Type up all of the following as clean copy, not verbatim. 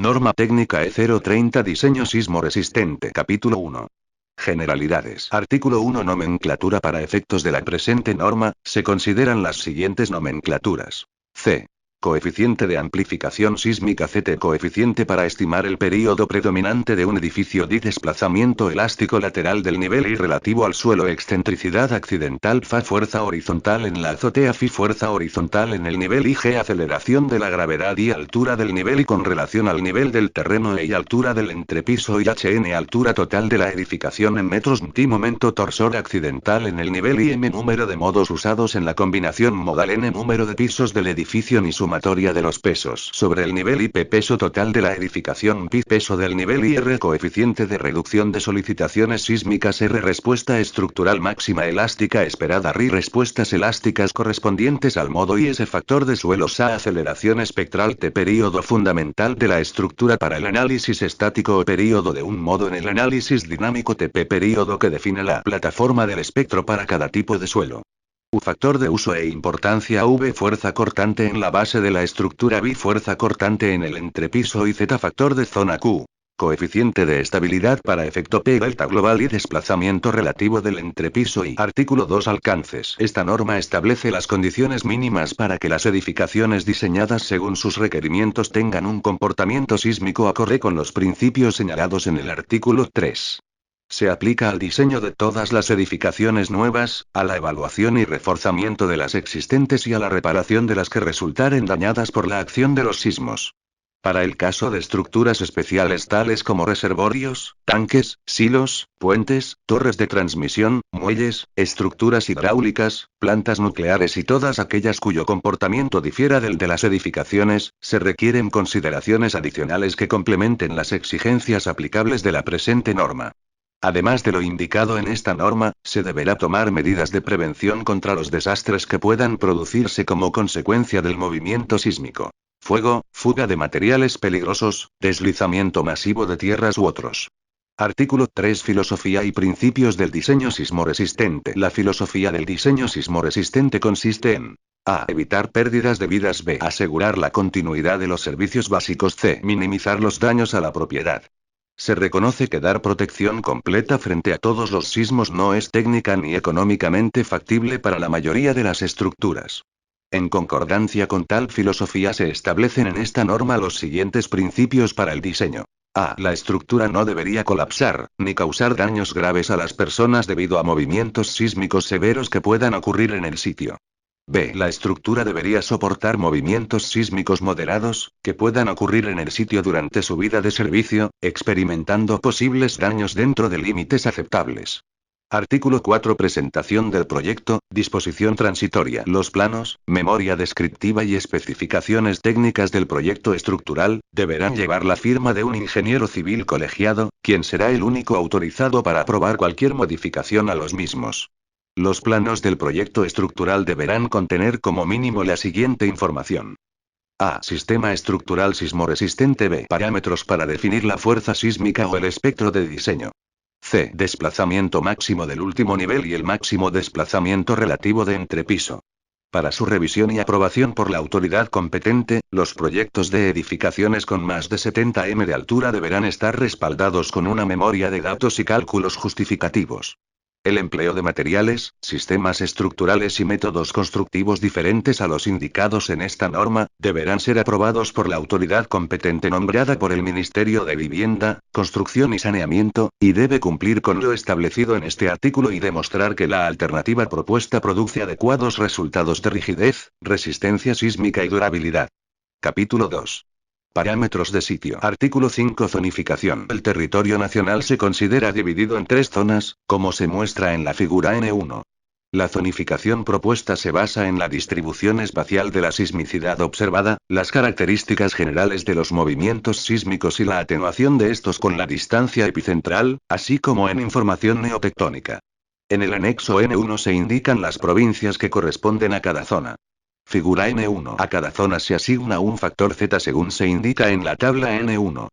Norma técnica E030 Diseño sismo resistente. Capítulo 1. Generalidades. Artículo 1. Nomenclatura. Para efectos de la presente norma, se consideran las siguientes nomenclaturas. C. Coeficiente de amplificación sísmica CT. Coeficiente para estimar el período predominante de un edificio. D. Desplazamiento elástico lateral del nivel y relativo al suelo. Excentricidad accidental. Fa. Fuerza horizontal en la azotea. Fi. Fuerza horizontal en el nivel. Y G. Aceleración de la gravedad. Y altura del nivel y con relación al nivel del terreno. Y altura del entrepiso. Y HN. Altura total de la edificación en metros. T. Momento torsor accidental en el nivel. Y M. Número de modos usados en la combinación modal. N. Número de pisos del edificio. Ni sumatoria de los pesos sobre el nivel. IP. Peso total de la edificación. Pi. Peso del nivel. Y R. Coeficiente de reducción de solicitaciones sísmicas. R. Respuesta estructural máxima elástica esperada. RI. Respuestas elásticas correspondientes al modo. Y S. Factor de suelos. A. Aceleración espectral. T. Período fundamental de la estructura para el análisis estático o período de un modo en el análisis dinámico. TP. Período que define la plataforma del espectro para cada tipo de suelo. U. Factor de uso e importancia. V. Fuerza cortante en la base de la estructura. V. Fuerza cortante en el entrepiso. Y Z. Factor de zona. Q. Coeficiente de estabilidad para efecto P. Delta global y desplazamiento relativo del entrepiso. Y artículo 2. Alcances. Esta norma establece las condiciones mínimas para que las edificaciones diseñadas según sus requerimientos tengan un comportamiento sísmico acorde con los principios señalados en el artículo 3. Se aplica al diseño de todas las edificaciones nuevas, a la evaluación y reforzamiento de las existentes y a la reparación de las que resultaren dañadas por la acción de los sismos. Para el caso de estructuras especiales tales como reservorios, tanques, silos, puentes, torres de transmisión, muelles, estructuras hidráulicas, plantas nucleares y todas aquellas cuyo comportamiento difiera del de las edificaciones, se requieren consideraciones adicionales que complementen las exigencias aplicables de la presente norma. Además de lo indicado en esta norma, se deberá tomar medidas de prevención contra los desastres que puedan producirse como consecuencia del movimiento sísmico. Fuego, fuga de materiales peligrosos, deslizamiento masivo de tierras u otros. Artículo 3. Filosofía y principios del diseño sismoresistente. La filosofía del diseño sismoresistente consiste en: A. Evitar pérdidas de vidas. B. Asegurar la continuidad de los servicios básicos. C. Minimizar los daños a la propiedad. Se reconoce que dar protección completa frente a todos los sismos no es técnica ni económicamente factible para la mayoría de las estructuras. En concordancia con tal filosofía se establecen en esta norma los siguientes principios para el diseño. A. La estructura no debería colapsar, ni causar daños graves a las personas debido a movimientos sísmicos severos que puedan ocurrir en el sitio. B. La estructura debería soportar movimientos sísmicos moderados, que puedan ocurrir en el sitio durante su vida de servicio, experimentando posibles daños dentro de límites aceptables. Artículo 4. Presentación del proyecto, disposición transitoria. Los planos, memoria descriptiva y especificaciones técnicas del proyecto estructural, deberán llevar la firma de un ingeniero civil colegiado, quien será el único autorizado para aprobar cualquier modificación a los mismos. Los planos del proyecto estructural deberán contener como mínimo la siguiente información. A. Sistema estructural sismoresistente. B. Parámetros para definir la fuerza sísmica o el espectro de diseño. C. Desplazamiento máximo del último nivel y el máximo desplazamiento relativo de entrepiso. Para su revisión y aprobación por la autoridad competente, los proyectos de edificaciones con más de 70 m de altura deberán estar respaldados con una memoria de datos y cálculos justificativos. El empleo de materiales, sistemas estructurales y métodos constructivos diferentes a los indicados en esta norma, deberán ser aprobados por la autoridad competente nombrada por el Ministerio de Vivienda, Construcción y Saneamiento, y debe cumplir con lo establecido en este artículo y demostrar que la alternativa propuesta produce adecuados resultados de rigidez, resistencia sísmica y durabilidad. Capítulo 2. Parámetros de sitio. Artículo 5. Zonificación. El territorio nacional se considera dividido en 3 zonas, como se muestra en la figura N1. La zonificación propuesta se basa en la distribución espacial de la sismicidad observada, las características generales de los movimientos sísmicos y la atenuación de estos con la distancia epicentral, así como en información neotectónica. En el anexo N1 se indican las provincias que corresponden a cada zona. Figura N1. A cada zona se asigna un factor Z según se indica en la tabla N1.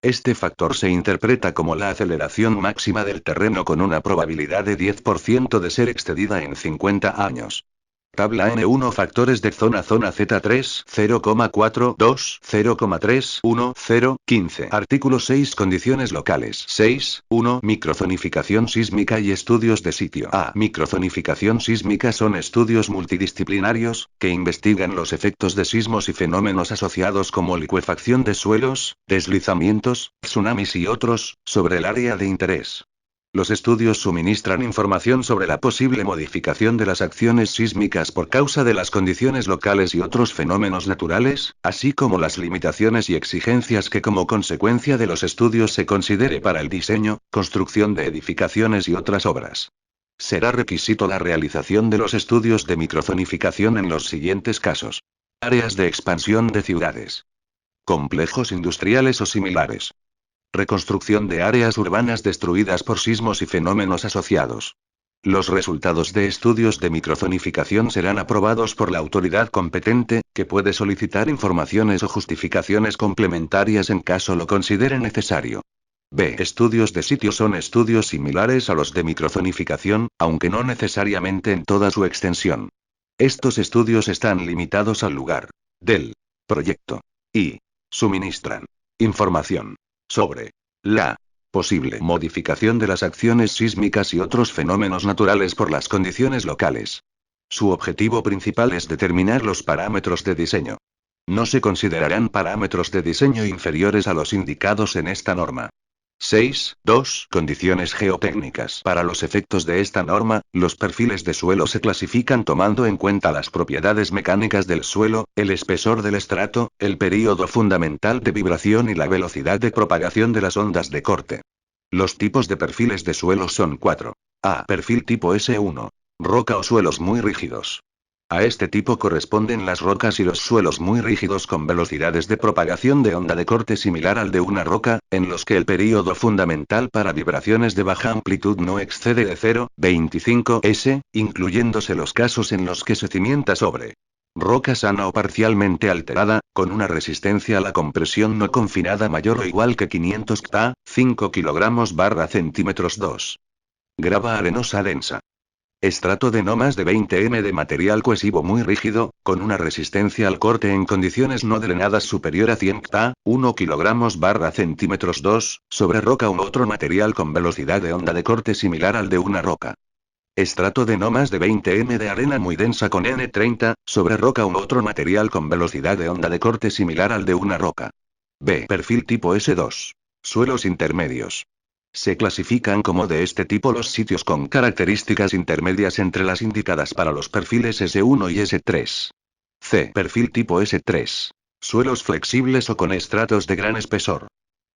Este factor se interpreta como la aceleración máxima del terreno con una probabilidad de 10% de ser excedida en 50 años. Tabla N1 factores de zona Z3, 0,42, 0,3, 1, 0, 15. Artículo 6 condiciones locales. 6, 1 microzonificación sísmica y estudios de sitio. A. Microzonificación sísmica son estudios multidisciplinarios, que investigan los efectos de sismos y fenómenos asociados como licuefacción de suelos, deslizamientos, tsunamis y otros, sobre el área de interés. Los estudios suministran información sobre la posible modificación de las acciones sísmicas por causa de las condiciones locales y otros fenómenos naturales, así como las limitaciones y exigencias que como consecuencia de los estudios se considere para el diseño, construcción de edificaciones y otras obras. Será requisito la realización de los estudios de microzonificación en los siguientes casos. Áreas de expansión de ciudades. Complejos industriales o similares. Reconstrucción de áreas urbanas destruidas por sismos y fenómenos asociados. Los resultados de estudios de microzonificación serán aprobados por la autoridad competente, que puede solicitar informaciones o justificaciones complementarias en caso lo considere necesario. B. Estudios de sitio son estudios similares a los de microzonificación, aunque no necesariamente en toda su extensión. Estos estudios están limitados al lugar del proyecto y suministran información sobre la posible modificación de las acciones sísmicas y otros fenómenos naturales por las condiciones locales. Su objetivo principal es determinar los parámetros de diseño. No se considerarán parámetros de diseño inferiores a los indicados en esta norma. 6. 2. Condiciones geotécnicas. Para los efectos de esta norma, los perfiles de suelo se clasifican tomando en cuenta las propiedades mecánicas del suelo, el espesor del estrato, el período fundamental de vibración y la velocidad de propagación de las ondas de corte. Los tipos de perfiles de suelo son 4. A. Perfil tipo S1. Roca o suelos muy rígidos. A este tipo corresponden las rocas y los suelos muy rígidos con velocidades de propagación de onda de corte similar al de una roca, en los que el período fundamental para vibraciones de baja amplitud no excede de 0,25 s, incluyéndose los casos en los que se cimienta sobre roca sana o parcialmente alterada, con una resistencia a la compresión no confinada mayor o igual que 500 kPa, 5 kg/cm 2. Grava arenosa densa. Estrato de no más de 20 m de material cohesivo muy rígido, con una resistencia al corte en condiciones no drenadas superior a 100 kPa, 1 kg/cm 2, sobre roca u otro material con velocidad de onda de corte similar al de una roca. Estrato de no más de 20 m de arena muy densa con N30, sobre roca u otro material con velocidad de onda de corte similar al de una roca. B. Perfil tipo S2. Suelos intermedios. Se clasifican como de este tipo los sitios con características intermedias entre las indicadas para los perfiles S1 y S3. C. Perfil tipo S3. Suelos flexibles o con estratos de gran espesor.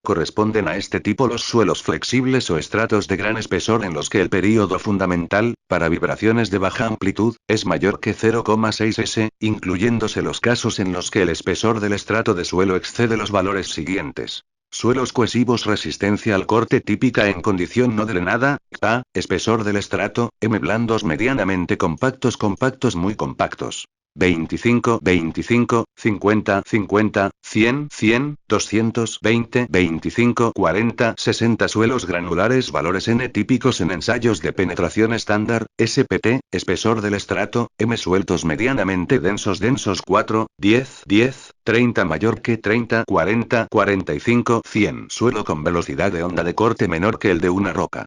Corresponden a este tipo los suelos flexibles o estratos de gran espesor en los que el período fundamental, para vibraciones de baja amplitud, es mayor que 0,6 s, incluyéndose los casos en los que el espesor del estrato de suelo excede los valores siguientes. Suelos cohesivos resistencia al corte típica en condición no drenada, kPa, espesor del estrato, M blandos medianamente compactos muy compactos. 25, 25, 50, 50, 100, 100, 220, 25, 40, 60 suelos granulares valores N típicos en ensayos de penetración estándar, SPT, espesor del estrato, M sueltos medianamente densos 4, 10, 10, 30 mayor que 30, 40, 45, 100 suelo con velocidad de onda de corte menor que el de una roca.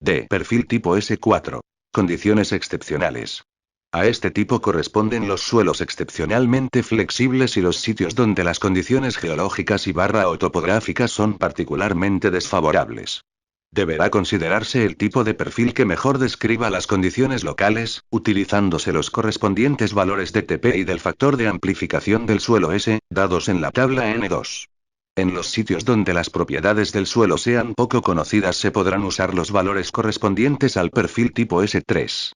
D. Perfil tipo S4. Condiciones excepcionales. A este tipo corresponden los suelos excepcionalmente flexibles y los sitios donde las condiciones geológicas o topográficas son particularmente desfavorables. Deberá considerarse el tipo de perfil que mejor describa las condiciones locales, utilizándose los correspondientes valores de TP y del factor de amplificación del suelo S, dados en la tabla N2. En los sitios donde las propiedades del suelo sean poco conocidas se podrán usar los valores correspondientes al perfil tipo S3.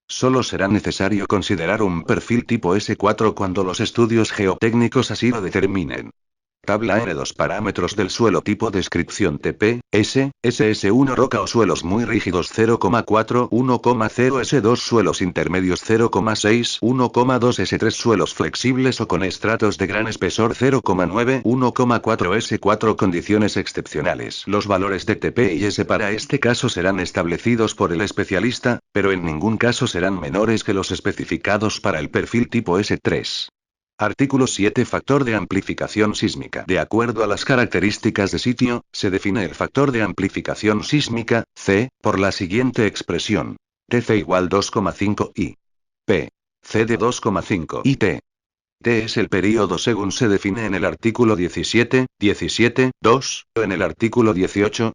Solo será necesario considerar un perfil tipo S4 cuando los estudios geotécnicos así lo determinen. Tabla N2 parámetros del suelo tipo descripción TP, S, SS1 roca o suelos muy rígidos 0,4 1,0 S2 suelos intermedios 0,6 1,2 S3 suelos flexibles o con estratos de gran espesor 0,9 1,4 S4 condiciones excepcionales. Los valores de TP y S para este caso serán establecidos por el especialista, pero en ningún caso serán menores que los especificados para el perfil tipo S3. Artículo 7. Factor de amplificación sísmica. De acuerdo a las características de sitio, se define el factor de amplificación sísmica, C, por la siguiente expresión. TC igual 2,5 I. P. C de 2,5 IT. T es el período según se define en el artículo 17, 2, o en el artículo 18,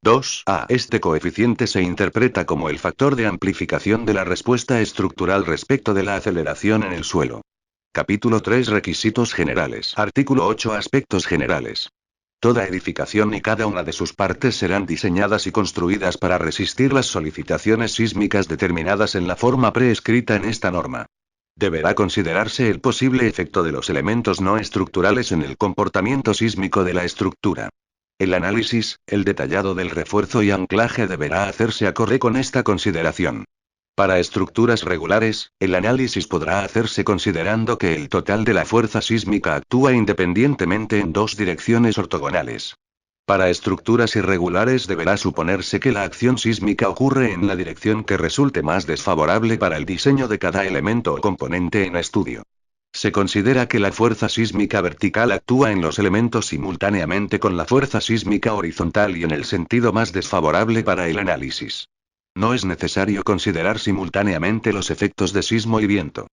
2, A. Este coeficiente se interpreta como el factor de amplificación de la respuesta estructural respecto de la aceleración en el suelo. Capítulo 3. Requisitos generales. Artículo 8. Aspectos generales. Toda edificación y cada una de sus partes serán diseñadas y construidas para resistir las solicitaciones sísmicas determinadas en la forma prescrita en esta norma. Deberá considerarse el posible efecto de los elementos no estructurales en el comportamiento sísmico de la estructura. El análisis, el detallado del refuerzo y anclaje deberá hacerse acorde con esta consideración. Para estructuras regulares, el análisis podrá hacerse considerando que el total de la fuerza sísmica actúa independientemente en dos direcciones ortogonales. Para estructuras irregulares deberá suponerse que la acción sísmica ocurre en la dirección que resulte más desfavorable para el diseño de cada elemento o componente en estudio. Se considera que la fuerza sísmica vertical actúa en los elementos simultáneamente con la fuerza sísmica horizontal y en el sentido más desfavorable para el análisis. No es necesario considerar simultáneamente los efectos de sismo y viento.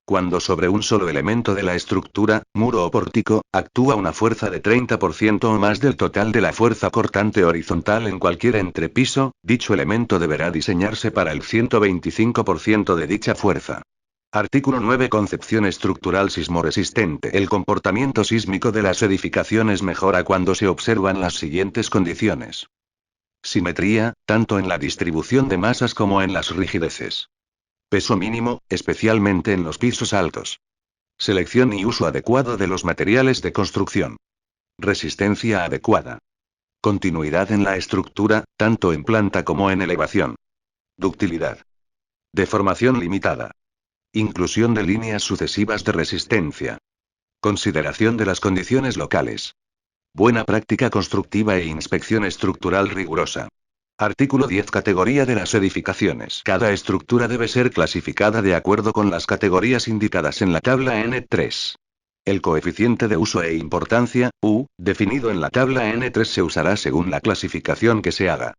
Cuando sobre un solo elemento de la estructura, muro o pórtico, actúa una fuerza de 30% o más del total de la fuerza cortante horizontal en cualquier entrepiso, dicho elemento deberá diseñarse para el 125% de dicha fuerza. Artículo 9. Concepción estructural sismoresistente. El comportamiento sísmico de las edificaciones mejora cuando se observan las siguientes condiciones. Simetría, tanto en la distribución de masas como en las rigideces. Peso mínimo, especialmente en los pisos altos. Selección y uso adecuado de los materiales de construcción. Resistencia adecuada. Continuidad en la estructura, tanto en planta como en elevación. Ductilidad. Deformación limitada. Inclusión de líneas sucesivas de resistencia. Consideración de las condiciones locales. Buena práctica constructiva e inspección estructural rigurosa. Artículo 10. Categoría de las edificaciones. Cada estructura debe ser clasificada de acuerdo con las categorías indicadas en la tabla N3. El coeficiente de uso e importancia, U, definido en la tabla N3 se usará según la clasificación que se haga.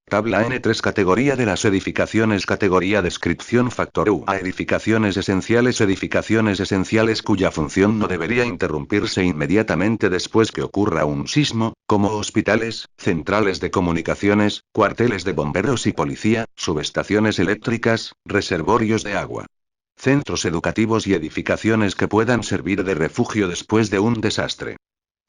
Tabla N3. Categoría de las edificaciones. Categoría descripción factor U. A edificaciones esenciales cuya función no debería interrumpirse inmediatamente después que ocurra un sismo, como hospitales, centrales de comunicaciones, cuarteles de bomberos y policía, subestaciones eléctricas, reservorios de agua. Centros educativos y edificaciones que puedan servir de refugio después de un desastre.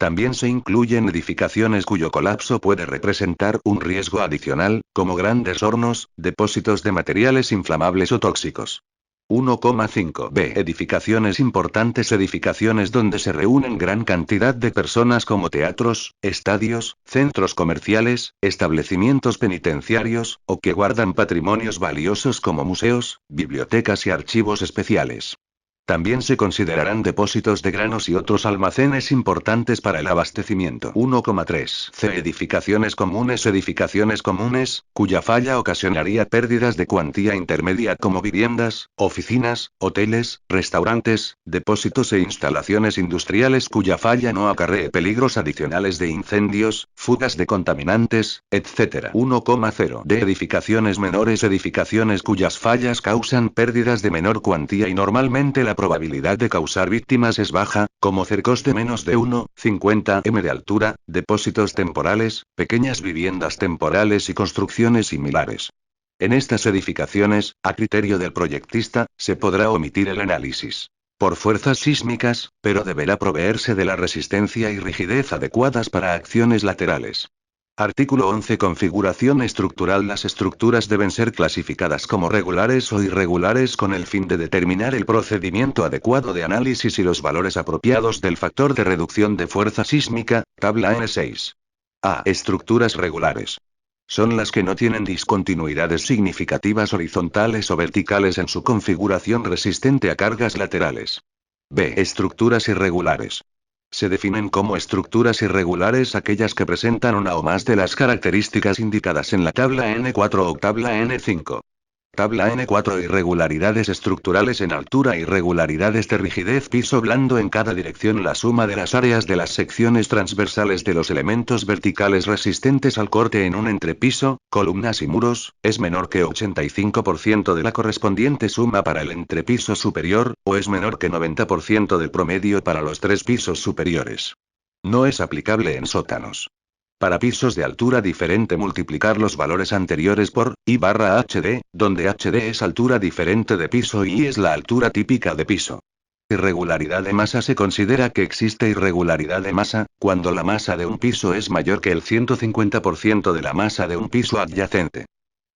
También se incluyen edificaciones cuyo colapso puede representar un riesgo adicional, como grandes hornos, depósitos de materiales inflamables o tóxicos. 1,5 B. Edificaciones importantes. Edificaciones donde se reúnen gran cantidad de personas como teatros, estadios, centros comerciales, establecimientos penitenciarios, o que guardan patrimonios valiosos como museos, bibliotecas y archivos especiales. También se considerarán depósitos de granos y otros almacenes importantes para el abastecimiento. 1,3 C. Edificaciones comunes, cuya falla ocasionaría pérdidas de cuantía intermedia como viviendas, oficinas, hoteles, restaurantes, depósitos e instalaciones industriales cuya falla no acarree peligros adicionales de incendios, fugas de contaminantes, etc. 1,0 D. Edificaciones menores. Edificaciones cuyas fallas causan pérdidas de menor cuantía y normalmente la probabilidad de causar víctimas es baja, como cercos de menos de 1,50 m de altura, depósitos temporales, pequeñas viviendas temporales y construcciones similares. En estas edificaciones, a criterio del proyectista, se podrá omitir el análisis por fuerzas sísmicas, pero deberá proveerse de la resistencia y rigidez adecuadas para acciones laterales. Artículo 11. Configuración estructural. Las estructuras deben ser clasificadas como regulares o irregulares con el fin de determinar el procedimiento adecuado de análisis y los valores apropiados del factor de reducción de fuerza sísmica, tabla N6. A. Estructuras regulares. Son las que no tienen discontinuidades significativas horizontales o verticales en su configuración resistente a cargas laterales. B. Estructuras irregulares. Se definen como estructuras irregulares aquellas que presentan una o más de las características indicadas en la tabla N4 o tabla N5. Tabla N4. Irregularidades estructurales en altura. Irregularidades de rigidez. Piso blando en cada dirección. La suma de las áreas de las secciones transversales de los elementos verticales resistentes al corte en un entrepiso, columnas y muros, es menor que 85% de la correspondiente suma para el entrepiso superior, o es menor que 90% del promedio para los tres pisos superiores. No es aplicable en sótanos. Para pisos de altura diferente, multiplicar los valores anteriores por I/HD, donde HD es altura diferente de piso y I es la altura típica de piso. Irregularidad de masa. Se considera que existe irregularidad de masa cuando la masa de un piso es mayor que el 150% de la masa de un piso adyacente.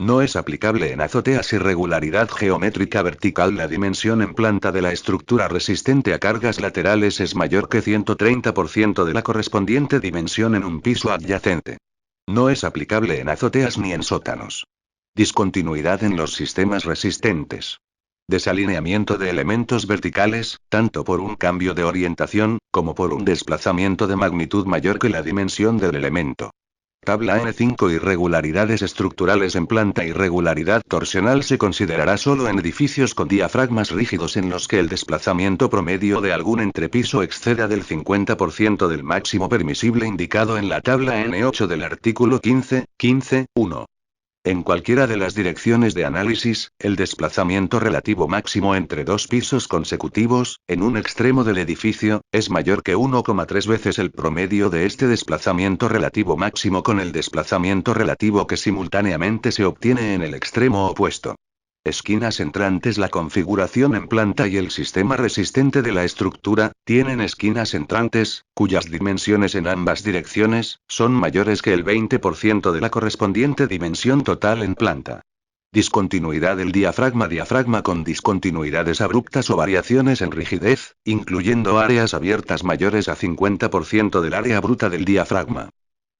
No es aplicable en azoteas. Irregularidad geométrica vertical. La dimensión en planta de la estructura resistente a cargas laterales es mayor que 130% de la correspondiente dimensión en un piso adyacente. No es aplicable en azoteas ni en sótanos. Discontinuidad en los sistemas resistentes. Desalineamiento de elementos verticales, tanto por un cambio de orientación, como por un desplazamiento de magnitud mayor que la dimensión del elemento. Tabla N5. Irregularidades estructurales en planta. Irregularidad torsional se considerará solo en edificios con diafragmas rígidos en los que el desplazamiento promedio de algún entrepiso exceda del 50% del máximo permisible indicado en la tabla N8 del artículo 15.1. En cualquiera de las direcciones de análisis, el desplazamiento relativo máximo entre dos pisos consecutivos, en un extremo del edificio, es mayor que 1,3 veces el promedio de este desplazamiento relativo máximo con el desplazamiento relativo que simultáneamente se obtiene en el extremo opuesto. Esquinas entrantes. La configuración en planta y el sistema resistente de la estructura tienen esquinas entrantes, cuyas dimensiones en ambas direcciones son mayores que el 20% de la correspondiente dimensión total en planta. Discontinuidad del diafragma. Diafragma con discontinuidades abruptas o variaciones en rigidez, incluyendo áreas abiertas mayores a 50% del área bruta del diafragma.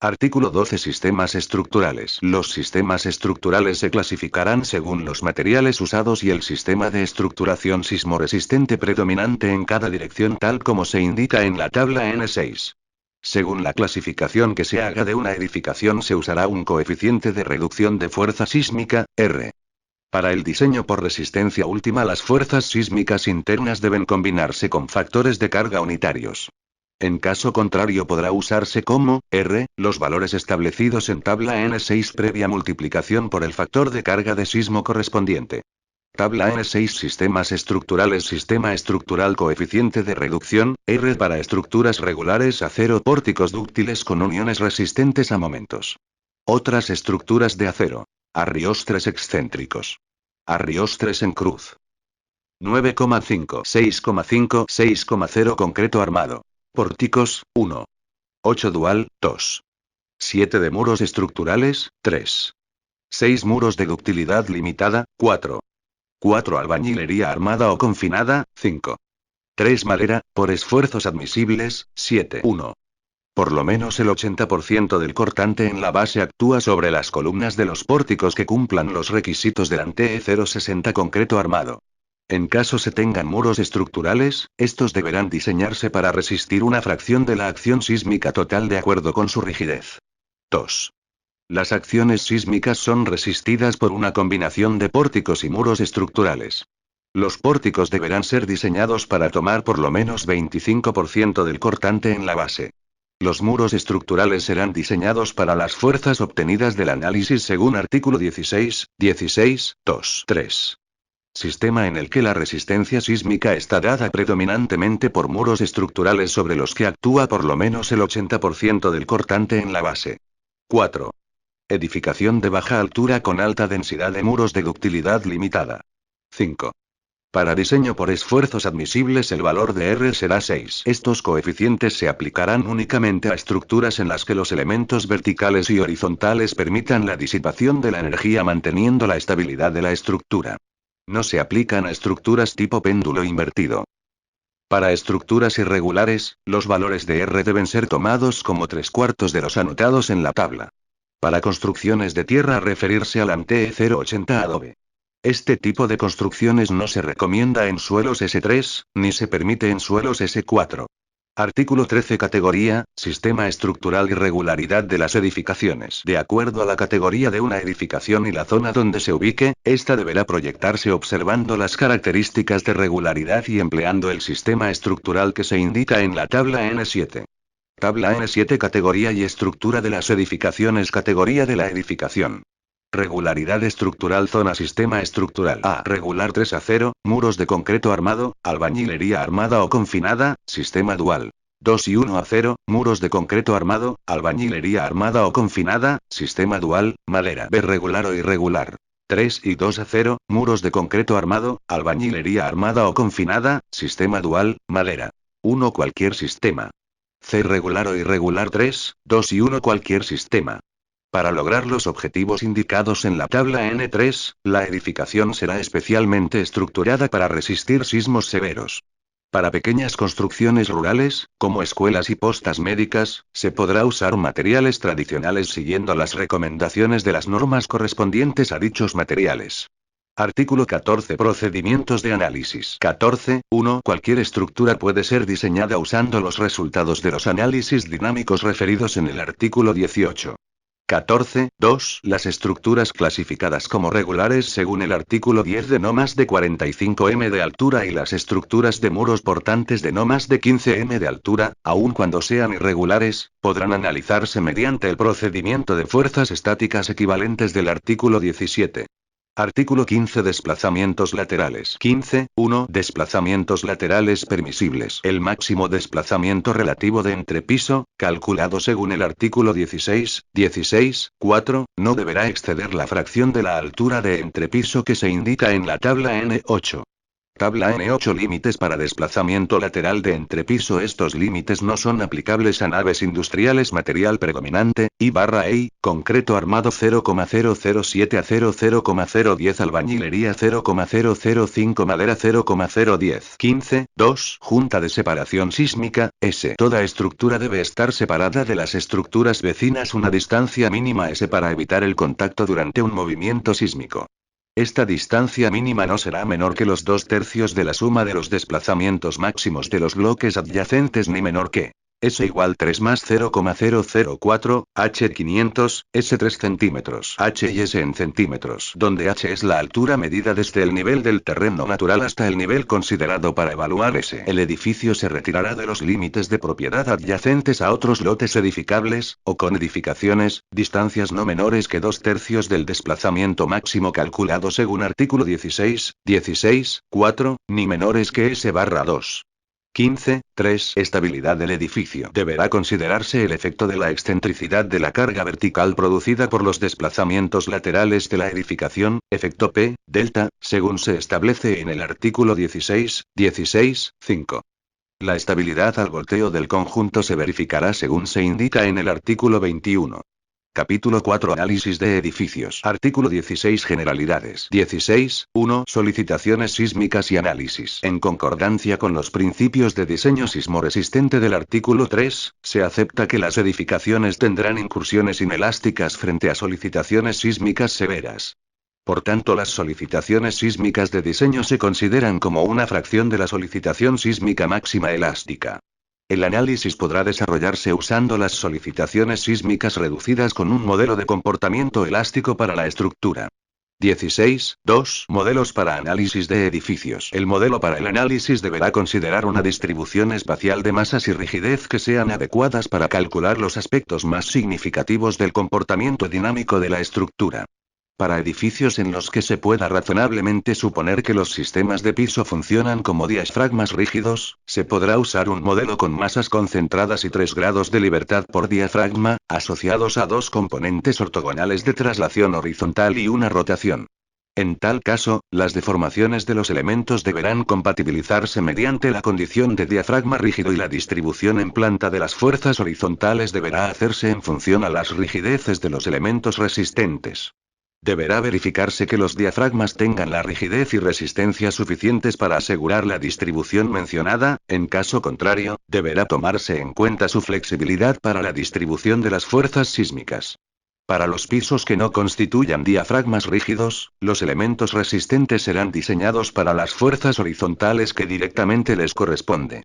Artículo 12. Sistemas estructurales. Los sistemas estructurales se clasificarán según los materiales usados y el sistema de estructuración sismoresistente predominante en cada dirección, tal como se indica en la tabla N6. Según la clasificación que se haga de una edificación, se usará un coeficiente de reducción de fuerza sísmica, R. Para el diseño por resistencia última, las fuerzas sísmicas internas deben combinarse con factores de carga unitarios. En caso contrario, podrá usarse como R, los valores establecidos en tabla N6 previa multiplicación por el factor de carga de sismo correspondiente. Tabla N6. Sistemas estructurales. Sistema estructural coeficiente de reducción, R para estructuras regulares. Acero. Pórticos dúctiles con uniones resistentes a momentos. Otras estructuras de acero. Arriostres excéntricos. Arriostres en cruz. 9,5, 6,5, 6,0 concreto armado. Pórticos, 1. 8 dual, 2. 7 de muros estructurales, 3. 6 muros de ductilidad limitada, 4. 4 albañilería armada o confinada, 5. 3 madera, por esfuerzos admisibles, 7. 1. Por lo menos el 80% del cortante en la base actúa sobre las columnas de los pórticos que cumplan los requisitos del ANTE 060 concreto armado. En caso se tengan muros estructurales, estos deberán diseñarse para resistir una fracción de la acción sísmica total de acuerdo con su rigidez. 2. Las acciones sísmicas son resistidas por una combinación de pórticos y muros estructurales. Los pórticos deberán ser diseñados para tomar por lo menos 25% del cortante en la base. Los muros estructurales serán diseñados para las fuerzas obtenidas del análisis según artículo 16, 2, 3. Sistema en el que la resistencia sísmica está dada predominantemente por muros estructurales sobre los que actúa por lo menos el 80% del cortante en la base. 4. Edificación de baja altura con alta densidad de muros de ductilidad limitada. 5. Para diseño por esfuerzos admisibles el valor de R será 6. Estos coeficientes se aplicarán únicamente a estructuras en las que los elementos verticales y horizontales permitan la disipación de la energía manteniendo la estabilidad de la estructura. No se aplican a estructuras tipo péndulo invertido. Para estructuras irregulares, los valores de R deben ser tomados como 3/4 de los anotados en la tabla. Para construcciones de tierra referirse al ANTE 080 Adobe. Este tipo de construcciones no se recomienda en suelos S3, ni se permite en suelos S4. Artículo 13. Categoría, sistema estructural y regularidad de las edificaciones. De acuerdo a la categoría de una edificación y la zona donde se ubique, esta deberá proyectarse observando las características de regularidad y empleando el sistema estructural que se indica en la tabla N7. Tabla N7. Categoría y estructura de las edificaciones. Categoría de la edificación. Regularidad estructural. Zona. Sistema estructural. A. Regular 3 a 0, muros de concreto armado, albañilería armada o confinada, sistema dual. 2 y 1 a 0, muros de concreto armado, albañilería armada o confinada, sistema dual, madera. B. Regular o irregular. 3 y 2 a 0, muros de concreto armado, albañilería armada o confinada, sistema dual, madera. 1 cualquier sistema. C. Regular o irregular. 3, 2 y 1 cualquier sistema. Para lograr los objetivos indicados en la tabla N3, la edificación será especialmente estructurada para resistir sismos severos. Para pequeñas construcciones rurales, como escuelas y postas médicas, se podrá usar materiales tradicionales siguiendo las recomendaciones de las normas correspondientes a dichos materiales. Artículo 14. Procedimientos de análisis. 14.1. Cualquier estructura puede ser diseñada usando los resultados de los análisis dinámicos referidos en el artículo 18. 14.2. Las estructuras clasificadas como regulares según el artículo 10 de no más de 45 m de altura y las estructuras de muros portantes de no más de 15 m de altura, aun cuando sean irregulares, podrán analizarse mediante el procedimiento de fuerzas estáticas equivalentes del artículo 17. Artículo 15. Desplazamientos laterales. 15.1. Desplazamientos laterales permisibles. El máximo desplazamiento relativo de entrepiso, calculado según el artículo 16.4, no deberá exceder la fracción de la altura de entrepiso que se indica en la tabla N8. Tabla N8. Límites para desplazamiento lateral de entrepiso. Estos límites no son aplicables a naves industriales. Material predominante, I/EI, concreto armado 0,007 a 0,010, albañilería 0,005, madera 0,010. 15.2. Junta de separación sísmica, S. Toda estructura debe estar separada de las estructuras vecinas una distancia mínima S para evitar el contacto durante un movimiento sísmico. Esta distancia mínima no será menor que los 2/3 de la suma de los desplazamientos máximos de los bloques adyacentes ni menor que S igual 3 más 0,004, H 500, S 3 centímetros, H y S en centímetros, donde H es la altura medida desde el nivel del terreno natural hasta el nivel considerado para evaluar S. El edificio se retirará de los límites de propiedad adyacentes a otros lotes edificables, o con edificaciones, distancias no menores que 2/3 del desplazamiento máximo calculado según artículo 16.4, ni menores que S/2. 15.3. Estabilidad del edificio. Deberá considerarse el efecto de la excentricidad de la carga vertical producida por los desplazamientos laterales de la edificación, efecto P, delta, según se establece en el artículo 16.5. La estabilidad al volteo del conjunto se verificará según se indica en el artículo 21. Capítulo 4. Análisis de edificios. Artículo 16. Generalidades. 16.1. Solicitaciones sísmicas y análisis. En concordancia con los principios de diseño sismoresistente del artículo 3, se acepta que las edificaciones tendrán incursiones inelásticas frente a solicitaciones sísmicas severas. Por tanto, las solicitaciones sísmicas de diseño se consideran como una fracción de la solicitación sísmica máxima elástica. El análisis podrá desarrollarse usando las solicitaciones sísmicas reducidas con un modelo de comportamiento elástico para la estructura. 16.2. Modelos para análisis de edificios. El modelo para el análisis deberá considerar una distribución espacial de masas y rigidez que sean adecuadas para calcular los aspectos más significativos del comportamiento dinámico de la estructura. Para edificios en los que se pueda razonablemente suponer que los sistemas de piso funcionan como diafragmas rígidos, se podrá usar un modelo con masas concentradas y 3 grados de libertad por diafragma, asociados a 2 componentes ortogonales de traslación horizontal y una rotación. En tal caso, las deformaciones de los elementos deberán compatibilizarse mediante la condición de diafragma rígido y la distribución en planta de las fuerzas horizontales deberá hacerse en función a las rigideces de los elementos resistentes. Deberá verificarse que los diafragmas tengan la rigidez y resistencia suficientes para asegurar la distribución mencionada, en caso contrario, deberá tomarse en cuenta su flexibilidad para la distribución de las fuerzas sísmicas. Para los pisos que no constituyan diafragmas rígidos, los elementos resistentes serán diseñados para las fuerzas horizontales que directamente les corresponde.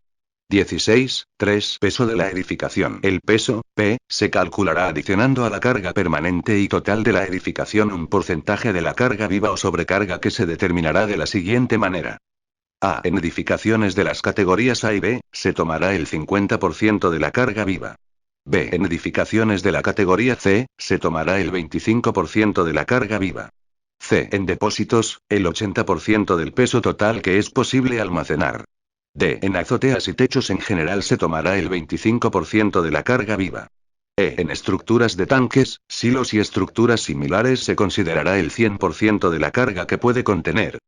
16.3 Peso de la edificación. El peso, P, se calculará adicionando a la carga permanente y total de la edificación un porcentaje de la carga viva o sobrecarga que se determinará de la siguiente manera. A. En edificaciones de las categorías A y B, se tomará el 50% de la carga viva. B. En edificaciones de la categoría C, se tomará el 25% de la carga viva. C. En depósitos, el 80% del peso total que es posible almacenar. D. En azoteas y techos en general se tomará el 25% de la carga viva. E. En estructuras de tanques, silos y estructuras similares se considerará el 100% de la carga que puede contener.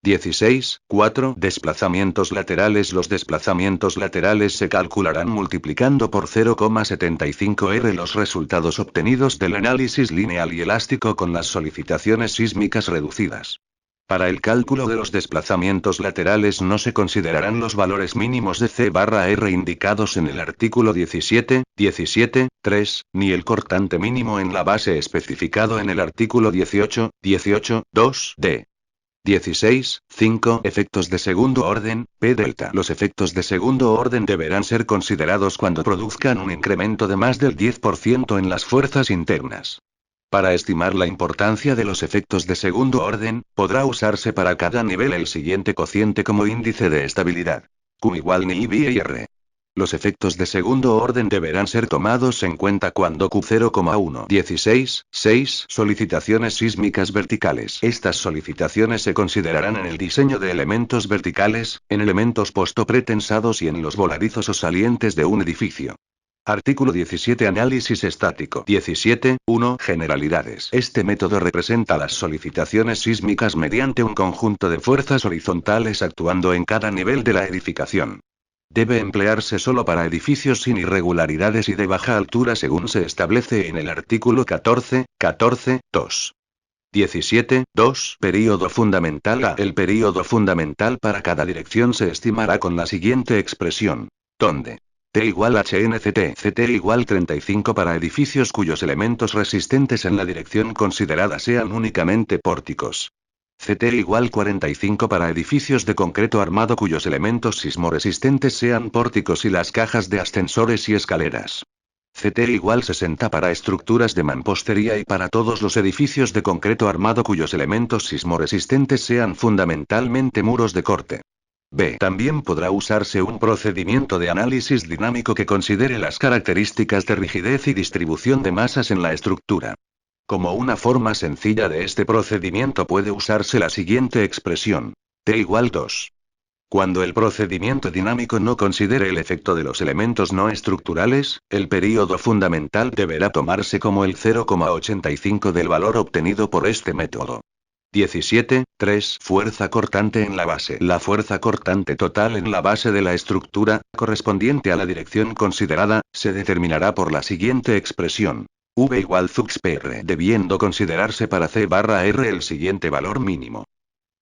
16.4 Desplazamientos laterales. Los desplazamientos laterales se calcularán multiplicando por 0,75 R los resultados obtenidos del análisis lineal y elástico con las solicitaciones sísmicas reducidas. Para el cálculo de los desplazamientos laterales no se considerarán los valores mínimos de C/R indicados en el artículo 17.3, ni el cortante mínimo en la base especificado en el artículo 18.2 d. 16.5 Efectos de segundo orden, P delta. Los efectos de segundo orden deberán ser considerados cuando produzcan un incremento de más del 10% en las fuerzas internas. Para estimar la importancia de los efectos de segundo orden, podrá usarse para cada nivel el siguiente cociente como índice de estabilidad. Q igual ni I y R. Los efectos de segundo orden deberán ser tomados en cuenta cuando Q0,1 16.6 Solicitaciones sísmicas verticales. Estas solicitaciones se considerarán en el diseño de elementos verticales, en elementos posto-pretensados y en los voladizos o salientes de un edificio. Artículo 17 Análisis estático. 17.1 Generalidades. Este método representa las solicitaciones sísmicas mediante un conjunto de fuerzas horizontales actuando en cada nivel de la edificación. Debe emplearse solo para edificios sin irregularidades y de baja altura según se establece en el artículo 14.2. 17.2 Período fundamental A. El período fundamental para cada dirección se estimará con la siguiente expresión, donde T igual HNCT, CT igual 35 para edificios cuyos elementos resistentes en la dirección considerada sean únicamente pórticos. CT igual 45 para edificios de concreto armado cuyos elementos sismoresistentes sean pórticos y las cajas de ascensores y escaleras. CT igual 60 para estructuras de mampostería y para todos los edificios de concreto armado cuyos elementos sismoresistentes sean fundamentalmente muros de corte. B. También podrá usarse un procedimiento de análisis dinámico que considere las características de rigidez y distribución de masas en la estructura. Como una forma sencilla de este procedimiento puede usarse la siguiente expresión: T igual 2. Cuando el procedimiento dinámico no considere el efecto de los elementos no estructurales, el período fundamental deberá tomarse como el 0,85 del valor obtenido por este método. 17.3 Fuerza cortante en la base. La fuerza cortante total en la base de la estructura, correspondiente a la dirección considerada, se determinará por la siguiente expresión. V igual Zux/PR, debiendo considerarse para C/R el siguiente valor mínimo.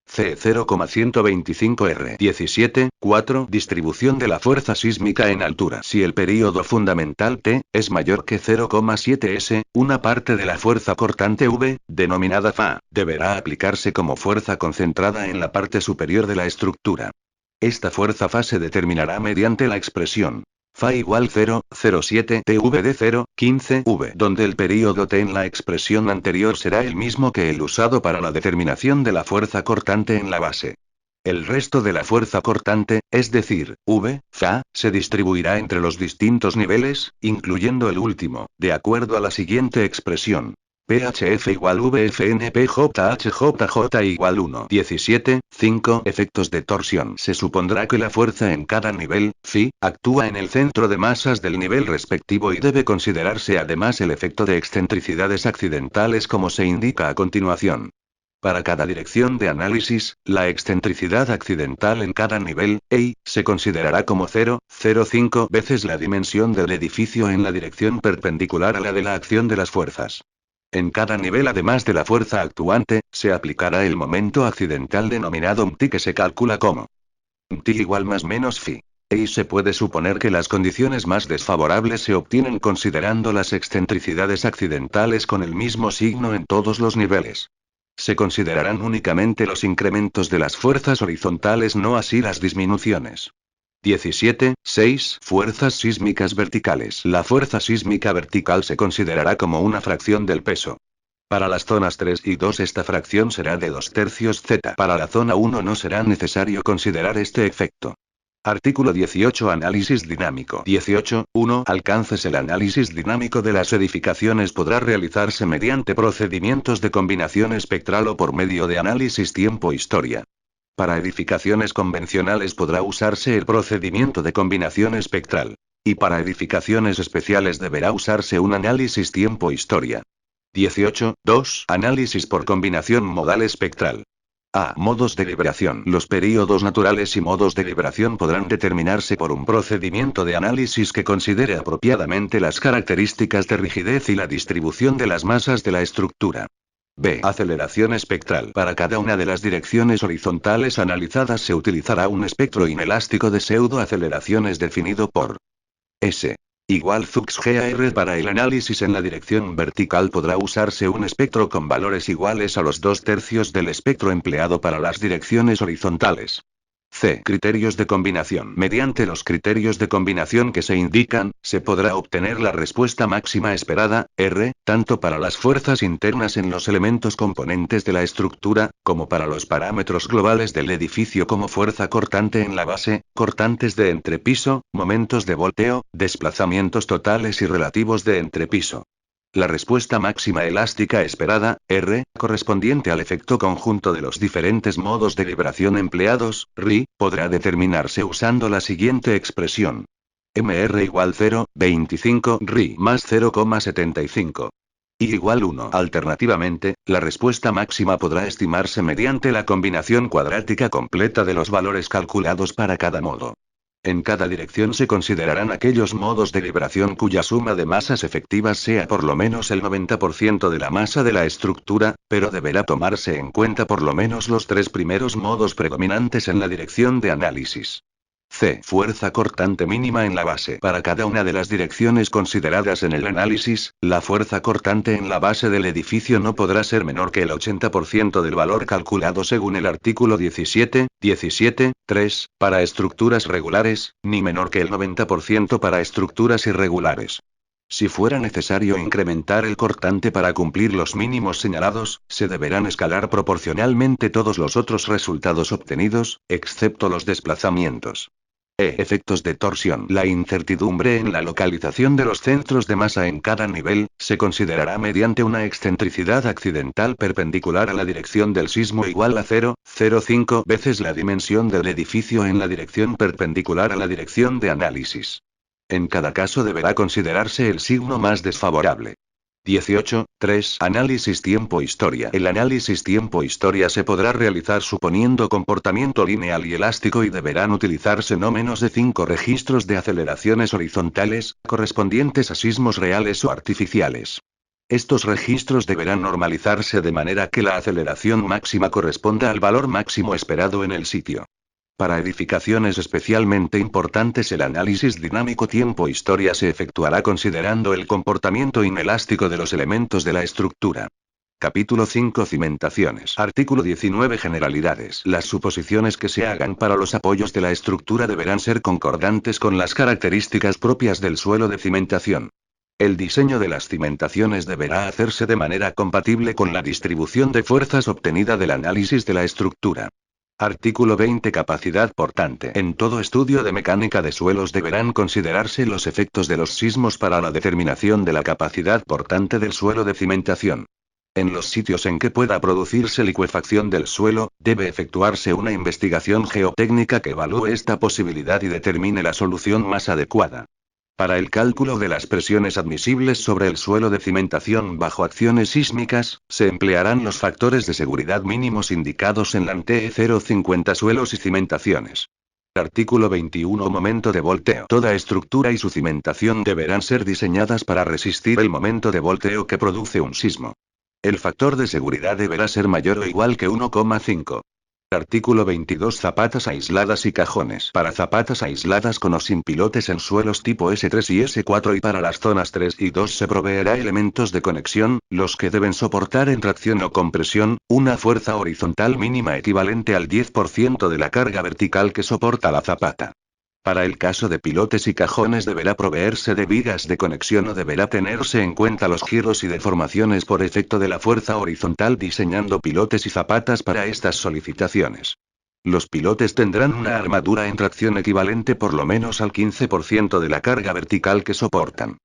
C 0,125 R 17.4 Distribución de la fuerza sísmica en altura. Si el período fundamental T es mayor que 0,7 S, una parte de la fuerza cortante V, denominada Fa, deberá aplicarse como fuerza concentrada en la parte superior de la estructura. Esta fuerza Fa se determinará mediante la expresión Fa igual 0,07 TV de 0,15 V, donde el período T en la expresión anterior será el mismo que el usado para la determinación de la fuerza cortante en la base. El resto de la fuerza cortante, es decir, V, Fa, se distribuirá entre los distintos niveles, incluyendo el último, de acuerdo a la siguiente expresión. PHF igual VFNPJHJJ igual 1. 17.5 Efectos de torsión. Se supondrá que la fuerza en cada nivel, Phi, actúa en el centro de masas del nivel respectivo y debe considerarse además el efecto de excentricidades accidentales como se indica a continuación. Para cada dirección de análisis, la excentricidad accidental en cada nivel, EI, se considerará como 0,05 veces la dimensión del edificio en la dirección perpendicular a la de la acción de las fuerzas. En cada nivel, además de la fuerza actuante, se aplicará el momento accidental denominado MT, que se calcula como MT igual más menos phi. Y se puede suponer que las condiciones más desfavorables se obtienen considerando las excentricidades accidentales con el mismo signo en todos los niveles. Se considerarán únicamente los incrementos de las fuerzas horizontales, no así las disminuciones. 17.6. Fuerzas sísmicas verticales. La fuerza sísmica vertical se considerará como una fracción del peso. Para las zonas 3 y 2 esta fracción será de 2/3 z. Para la zona 1 no será necesario considerar este efecto. Artículo 18. Análisis dinámico. 18.1. Alcances. El análisis dinámico de las edificaciones podrá realizarse mediante procedimientos de combinación espectral o por medio de análisis tiempo-historia. Para edificaciones convencionales podrá usarse el procedimiento de combinación espectral. Y para edificaciones especiales deberá usarse un análisis tiempo-historia. 18.2. Análisis por combinación modal espectral. A. Modos de vibración. Los períodos naturales y modos de vibración podrán determinarse por un procedimiento de análisis que considere apropiadamente las características de rigidez y la distribución de las masas de la estructura. B. Aceleración espectral. Para cada una de las direcciones horizontales analizadas se utilizará un espectro inelástico de pseudoaceleraciones definido por S. Igual Zux GAR. Para el análisis en la dirección vertical podrá usarse un espectro con valores iguales a los 2/3 del espectro empleado para las direcciones horizontales. C. Criterios de combinación. Mediante los criterios de combinación que se indican, se podrá obtener la respuesta máxima esperada, R, tanto para las fuerzas internas en los elementos componentes de la estructura, como para los parámetros globales del edificio, como fuerza cortante en la base, cortantes de entrepiso, momentos de volteo, desplazamientos totales y relativos de entrepiso. La respuesta máxima elástica esperada, R, correspondiente al efecto conjunto de los diferentes modos de vibración empleados, RI, podrá determinarse usando la siguiente expresión. MR igual 0,25 RI más 0,75. I igual 1. Alternativamente, la respuesta máxima podrá estimarse mediante la combinación cuadrática completa de los valores calculados para cada modo. En cada dirección se considerarán aquellos modos de vibración cuya suma de masas efectivas sea por lo menos el 90% de la masa de la estructura, pero deberá tomarse en cuenta por lo menos los 3 primeros modos predominantes en la dirección de análisis. C. Fuerza cortante mínima en la base. Para cada una de las direcciones consideradas en el análisis, la fuerza cortante en la base del edificio no podrá ser menor que el 80% del valor calculado según el artículo 17.3, para estructuras regulares, ni menor que el 90% para estructuras irregulares. Si fuera necesario incrementar el cortante para cumplir los mínimos señalados, se deberán escalar proporcionalmente todos los otros resultados obtenidos, excepto los desplazamientos. Efectos de torsión. La incertidumbre en la localización de los centros de masa en cada nivel, se considerará mediante una excentricidad accidental perpendicular a la dirección del sismo igual a 0,05 veces la dimensión del edificio en la dirección perpendicular a la dirección de análisis. En cada caso deberá considerarse el signo más desfavorable. 18.3. Análisis tiempo-historia. El análisis tiempo-historia se podrá realizar suponiendo comportamiento lineal y elástico y deberán utilizarse no menos de 5 registros de aceleraciones horizontales, correspondientes a sismos reales o artificiales. Estos registros deberán normalizarse de manera que la aceleración máxima corresponda al valor máximo esperado en el sitio. Para edificaciones especialmente importantes el análisis dinámico tiempo-historia se efectuará considerando el comportamiento inelástico de los elementos de la estructura. Capítulo 5. Cimentaciones. Artículo 19. Generalidades. Las suposiciones que se hagan para los apoyos de la estructura deberán ser concordantes con las características propias del suelo de cimentación. El diseño de las cimentaciones deberá hacerse de manera compatible con la distribución de fuerzas obtenida del análisis de la estructura. Artículo 20. Capacidad portante. En todo estudio de mecánica de suelos deberán considerarse los efectos de los sismos para la determinación de la capacidad portante del suelo de cimentación. En los sitios en que pueda producirse licuefacción del suelo, debe efectuarse una investigación geotécnica que evalúe esta posibilidad y determine la solución más adecuada. Para el cálculo de las presiones admisibles sobre el suelo de cimentación bajo acciones sísmicas, se emplearán los factores de seguridad mínimos indicados en la ANTE 050 suelos y cimentaciones. Artículo 21. Momento de volteo. Toda estructura y su cimentación deberán ser diseñadas para resistir el momento de volteo que produce un sismo. El factor de seguridad deberá ser mayor o igual que 1,5. Artículo 22. Zapatas aisladas y cajones. Para zapatas aisladas con o sin pilotes en suelos tipo S3 y S4 y para las zonas 3 y 2 se proveerá elementos de conexión, los que deben soportar en tracción o compresión, una fuerza horizontal mínima equivalente al 10% de la carga vertical que soporta la zapata. Para el caso de pilotes y cajones deberá proveerse de vigas de conexión o deberá tenerse en cuenta los giros y deformaciones por efecto de la fuerza horizontal diseñando pilotes y zapatas para estas solicitaciones. Los pilotes tendrán una armadura en tracción equivalente por lo menos al 15% de la carga vertical que soportan.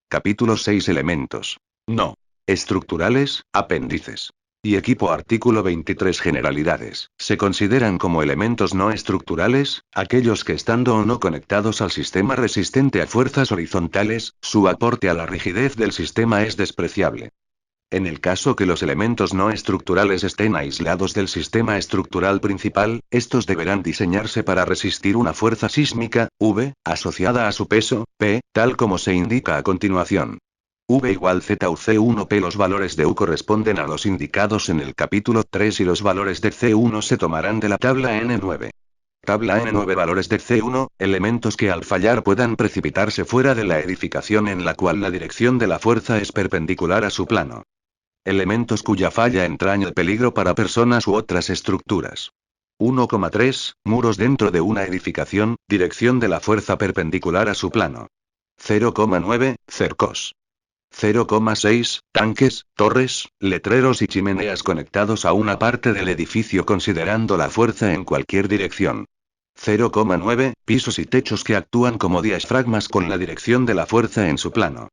Capítulo 6. Elementos no estructurales, apéndices y equipo. Artículo 23. Generalidades. Se consideran como elementos no estructurales, aquellos que estando o no conectados al sistema resistente a fuerzas horizontales, su aporte a la rigidez del sistema es despreciable. En el caso que los elementos no estructurales estén aislados del sistema estructural principal, estos deberán diseñarse para resistir una fuerza sísmica, V, asociada a su peso, P, tal como se indica a continuación. V igual Z u C1P. Los valores de U corresponden a los indicados en el capítulo 3 y los valores de C1 se tomarán de la tabla N9. Tabla N9. Valores de C1, elementos que al fallar puedan precipitarse fuera de la edificación en la cual la dirección de la fuerza es perpendicular a su plano. Elementos cuya falla entraña peligro para personas u otras estructuras. 1,3. Muros dentro de una edificación, dirección de la fuerza perpendicular a su plano. 0,9. Cercos. 0,6, tanques, torres, letreros y chimeneas conectados a una parte del edificio considerando la fuerza en cualquier dirección. 0,9, pisos y techos que actúan como diafragmas con la dirección de la fuerza en su plano.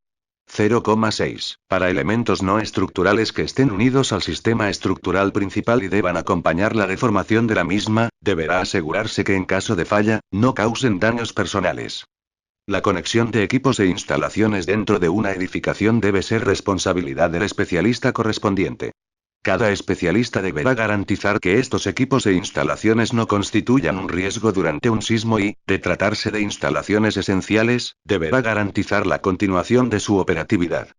0,6, para elementos no estructurales que estén unidos al sistema estructural principal y deban acompañar la deformación de la misma, deberá asegurarse que en caso de falla, no causen daños personales. La conexión de equipos e instalaciones dentro de una edificación debe ser responsabilidad del especialista correspondiente. Cada especialista deberá garantizar que estos equipos e instalaciones no constituyan un riesgo durante un sismo y, de tratarse de instalaciones esenciales, deberá garantizar la continuación de su operatividad.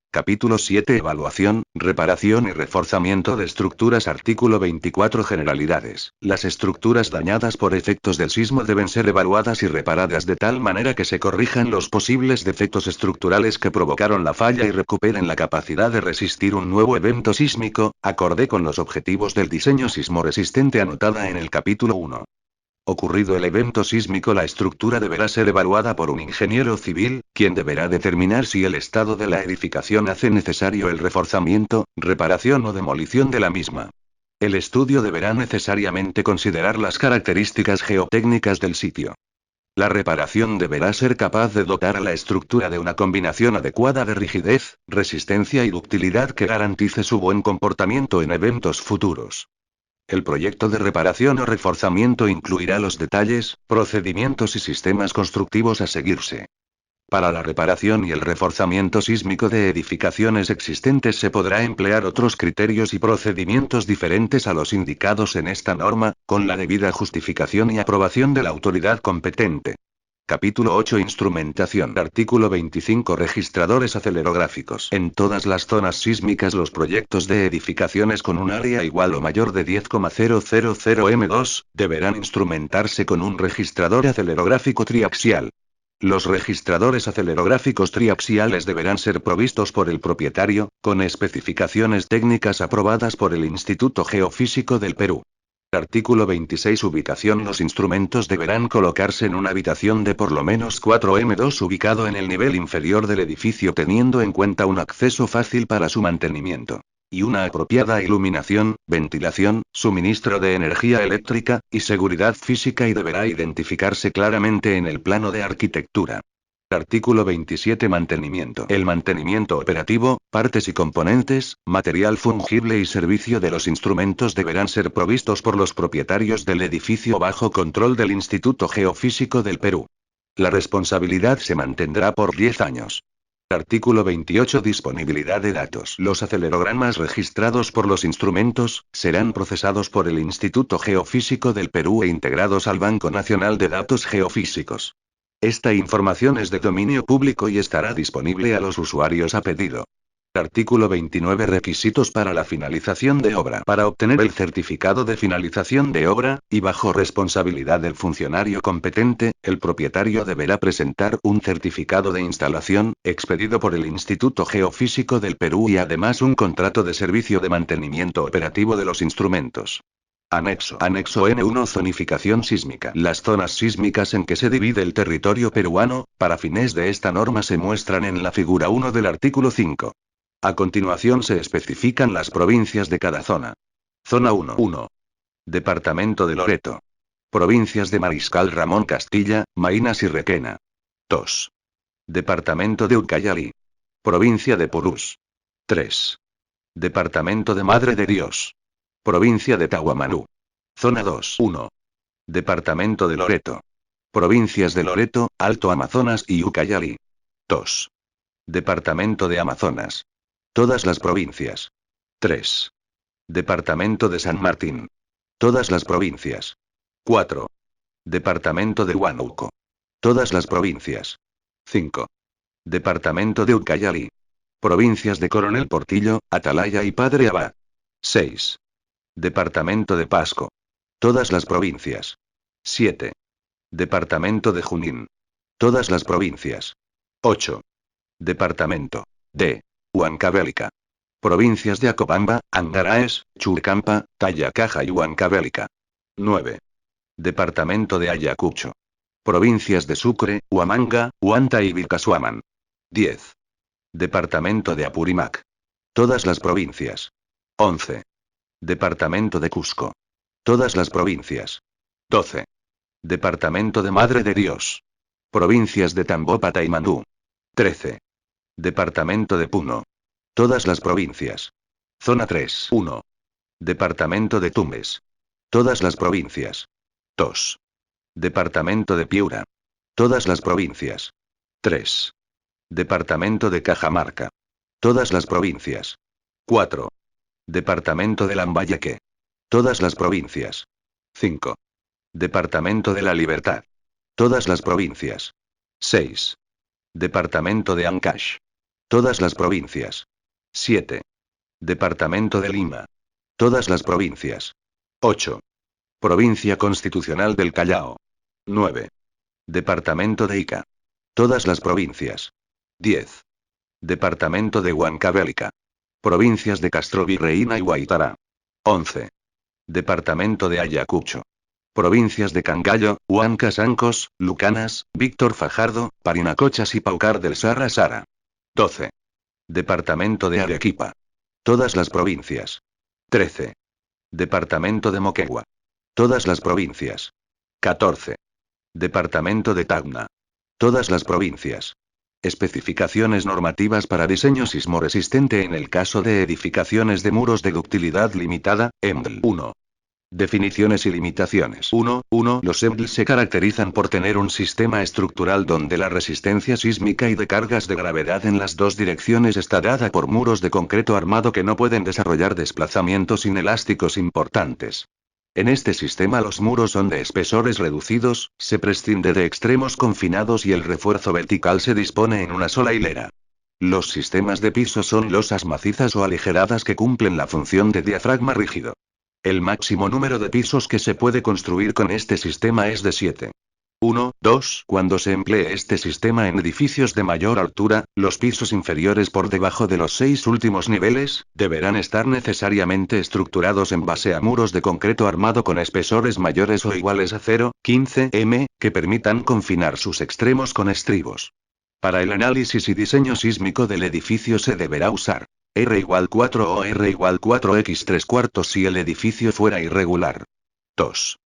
Capítulo 7. Evaluación, reparación y reforzamiento de estructuras. Artículo 24. Generalidades. Las estructuras dañadas por efectos del sismo deben ser evaluadas y reparadas de tal manera que se corrijan los posibles defectos estructurales que provocaron la falla y recuperen la capacidad de resistir un nuevo evento sísmico, acorde con los objetivos del diseño sismoresistente anotada en el capítulo 1. Ocurrido el evento sísmico, la estructura deberá ser evaluada por un ingeniero civil, quien deberá determinar si el estado de la edificación hace necesario el reforzamiento, reparación o demolición de la misma. El estudio deberá necesariamente considerar las características geotécnicas del sitio. La reparación deberá ser capaz de dotar a la estructura de una combinación adecuada de rigidez, resistencia y ductilidad que garantice su buen comportamiento en eventos futuros. El proyecto de reparación o reforzamiento incluirá los detalles, procedimientos y sistemas constructivos a seguirse. Para la reparación y el reforzamiento sísmico de edificaciones existentes se podrá emplear otros criterios y procedimientos diferentes a los indicados en esta norma, con la debida justificación y aprobación de la autoridad competente. Capítulo 8. Instrumentación. Artículo 25. Registradores acelerográficos. En todas las zonas sísmicas los proyectos de edificaciones con un área igual o mayor de 10,000 m2, deberán instrumentarse con un registrador acelerográfico triaxial. Los registradores acelerográficos triaxiales deberán ser provistos por el propietario, con especificaciones técnicas aprobadas por el Instituto Geofísico del Perú. Artículo 26. Ubicación. Los instrumentos deberán colocarse en una habitación de por lo menos 4 m2 ubicado en el nivel inferior del edificio teniendo en cuenta un acceso fácil para su mantenimiento. Y una apropiada iluminación, ventilación, suministro de energía eléctrica, y seguridad física y deberá identificarse claramente en el plano de arquitectura. Artículo 27. Mantenimiento. El mantenimiento operativo, partes y componentes, material fungible y servicio de los instrumentos deberán ser provistos por los propietarios del edificio bajo control del Instituto Geofísico del Perú. La responsabilidad se mantendrá por 10 años. Artículo 28. Disponibilidad de datos. Los acelerogramas registrados por los instrumentos serán procesados por el Instituto Geofísico del Perú e integrados al Banco Nacional de Datos Geofísicos. Esta información es de dominio público y estará disponible a los usuarios a pedido. Artículo 29. Requisitos para la finalización de obra. Para obtener el certificado de finalización de obra, y bajo responsabilidad del funcionario competente, el propietario deberá presentar un certificado de instalación, expedido por el Instituto Geofísico del Perú y además un contrato de servicio de mantenimiento operativo de los instrumentos. Anexo. Anexo N1. Zonificación sísmica. Las zonas sísmicas en que se divide el territorio peruano, para fines de esta norma se muestran en la figura 1 del artículo 5. A continuación se especifican las provincias de cada zona. Zona 1. 1. Departamento de Loreto. Provincias de Mariscal Ramón Castilla, Maynas y Requena. 2. Departamento de Ucayali. Provincia de Purús. 3. Departamento de Madre de Dios. Provincia de Tahuamanú. Zona 2. 1. Departamento de Loreto. Provincias de Loreto, Alto Amazonas y Ucayali. 2. Departamento de Amazonas. Todas las provincias. 3. Departamento de San Martín. Todas las provincias. 4. Departamento de Huánuco. Todas las provincias. 5. Departamento de Ucayali. Provincias de Coronel Portillo, Atalaya y Padre Abad. 6. Departamento de Pasco. Todas las provincias. 7. Departamento de Junín. Todas las provincias. 8. Departamento de Huancavelica. Provincias de Acobamba, Angaraes, Churcampa, Tayacaja y Huancavelica. 9. Departamento de Ayacucho. Provincias de Sucre, Huamanga, Huanta y Vilcashuaman. 10. Departamento de Apurímac. Todas las provincias. 11. Departamento de Cusco. Todas las provincias. 12. Departamento de Madre de Dios. Provincias de Tambopata y Manú. 13. Departamento de Puno. Todas las provincias. Zona 3. 1. Departamento de Tumbes. Todas las provincias. 2. Departamento de Piura. Todas las provincias. 3. Departamento de Cajamarca. Todas las provincias. 4. Departamento de Lambayeque. Todas las provincias. 5. Departamento de La Libertad. Todas las provincias. 6. Departamento de Ancash. Todas las provincias. 7. Departamento de Lima. Todas las provincias. 8. Provincia Constitucional del Callao. 9. Departamento de Ica. Todas las provincias. 10. Departamento de Huancavelica. Provincias de Castrovirreína y Guaitara. 11. Departamento de Ayacucho. Provincias de Cangallo, Huancasancos, Lucanas, Víctor Fajardo, Parinacochas y Paucar del Sarra Sara. 12. Departamento de Arequipa. Todas las provincias. 13. Departamento de Moquegua. Todas las provincias. 14. Departamento de Tacna. Todas las provincias. Especificaciones normativas para diseño sismoresistente en el caso de edificaciones de muros de ductilidad limitada, EMDL. 1. Definiciones y limitaciones. 1. Los EMDL se caracterizan por tener un sistema estructural donde la resistencia sísmica y de cargas de gravedad en las dos direcciones está dada por muros de concreto armado que no pueden desarrollar desplazamientos inelásticos importantes. En este sistema los muros son de espesores reducidos, se prescinde de extremos confinados y el refuerzo vertical se dispone en una sola hilera. Los sistemas de piso son losas macizas o aligeradas que cumplen la función de diafragma rígido. El máximo número de pisos que se puede construir con este sistema es de 7. 1. 2. Cuando se emplee este sistema en edificios de mayor altura, los pisos inferiores por debajo de los 6 últimos niveles, deberán estar necesariamente estructurados en base a muros de concreto armado con espesores mayores o iguales a 0,15 m, que permitan confinar sus extremos con estribos. Para el análisis y diseño sísmico del edificio se deberá usar R igual 4 o R igual 4x 3/4 si el edificio fuera irregular. 2.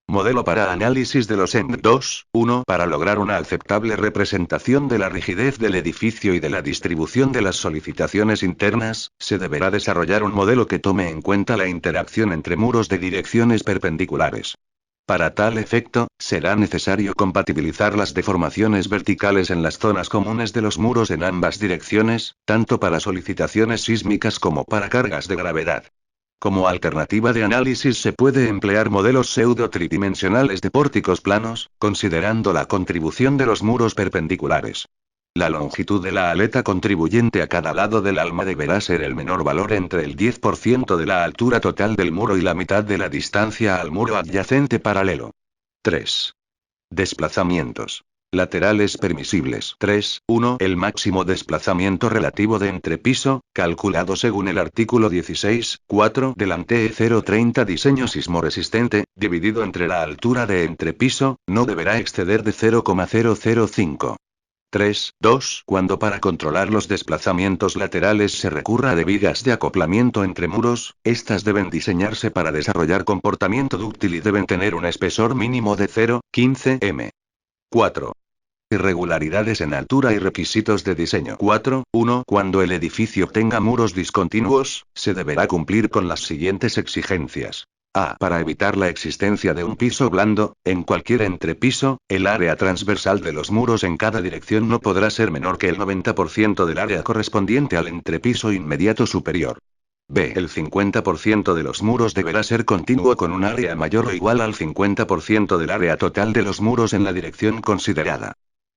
Modelo para análisis de los EMD. 2. 1. Para lograr una aceptable representación de la rigidez del edificio y de la distribución de las solicitaciones internas, se deberá desarrollar un modelo que tome en cuenta la interacción entre muros de direcciones perpendiculares. Para tal efecto, será necesario compatibilizar las deformaciones verticales en las zonas comunes de los muros en ambas direcciones, tanto para solicitaciones sísmicas como para cargas de gravedad. Como alternativa de análisis se puede emplear modelos pseudo-tridimensionales de pórticos planos, considerando la contribución de los muros perpendiculares. La longitud de la aleta contribuyente a cada lado del alma deberá ser el menor valor entre el 10% de la altura total del muro y la mitad de la distancia al muro adyacente paralelo. 3. Desplazamientos laterales permisibles. 3. 1. El máximo desplazamiento relativo de entrepiso, calculado según el artículo 16.4 del ANTE 030 diseño sismoresistente, dividido entre la altura de entrepiso, no deberá exceder de 0,005. 3. 2. Cuando para controlar los desplazamientos laterales se recurra de vigas de acoplamiento entre muros, estas deben diseñarse para desarrollar comportamiento dúctil y deben tener un espesor mínimo de 0,15 m. 4. Irregularidades en altura y requisitos de diseño. 4. 1. Cuando el edificio tenga muros discontinuos, se deberá cumplir con las siguientes exigencias. A. Para evitar la existencia de un piso blando, en cualquier entrepiso, el área transversal de los muros en cada dirección no podrá ser menor que el 90% del área correspondiente al entrepiso inmediato superior. B. El 50% de los muros deberá ser continuo con un área mayor o igual al 50% del área total de los muros en la dirección considerada.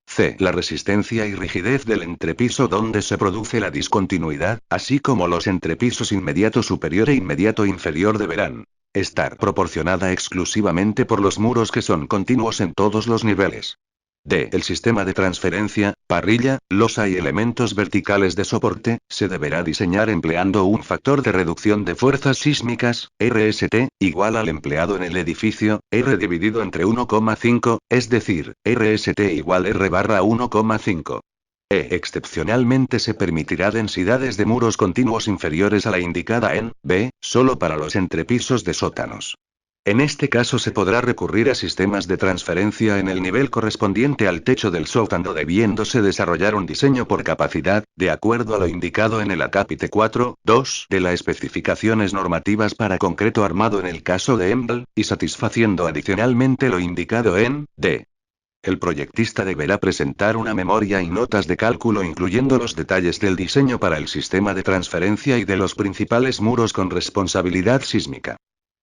C. La resistencia y rigidez del entrepiso donde se produce la discontinuidad, así como los entrepisos inmediato superior e inmediato inferior deberán estar proporcionada exclusivamente por los muros que son continuos en todos los niveles. D. El sistema de transferencia, parrilla, losa y elementos verticales de soporte, se deberá diseñar empleando un factor de reducción de fuerzas sísmicas, RST, igual al empleado en el edificio, R dividido entre 1,5, es decir, RST igual R/1,5. Excepcionalmente se permitirá densidades de muros continuos inferiores a la indicada en B, solo para los entrepisos de sótanos. En este caso se podrá recurrir a sistemas de transferencia en el nivel correspondiente al techo del sótano debiéndose desarrollar un diseño por capacidad, de acuerdo a lo indicado en el acápite 4.2 de las especificaciones normativas para concreto armado en el caso de EMBL, y satisfaciendo adicionalmente lo indicado en D. El proyectista deberá presentar una memoria y notas de cálculo incluyendo los detalles del diseño para el sistema de transferencia y de los principales muros con responsabilidad sísmica.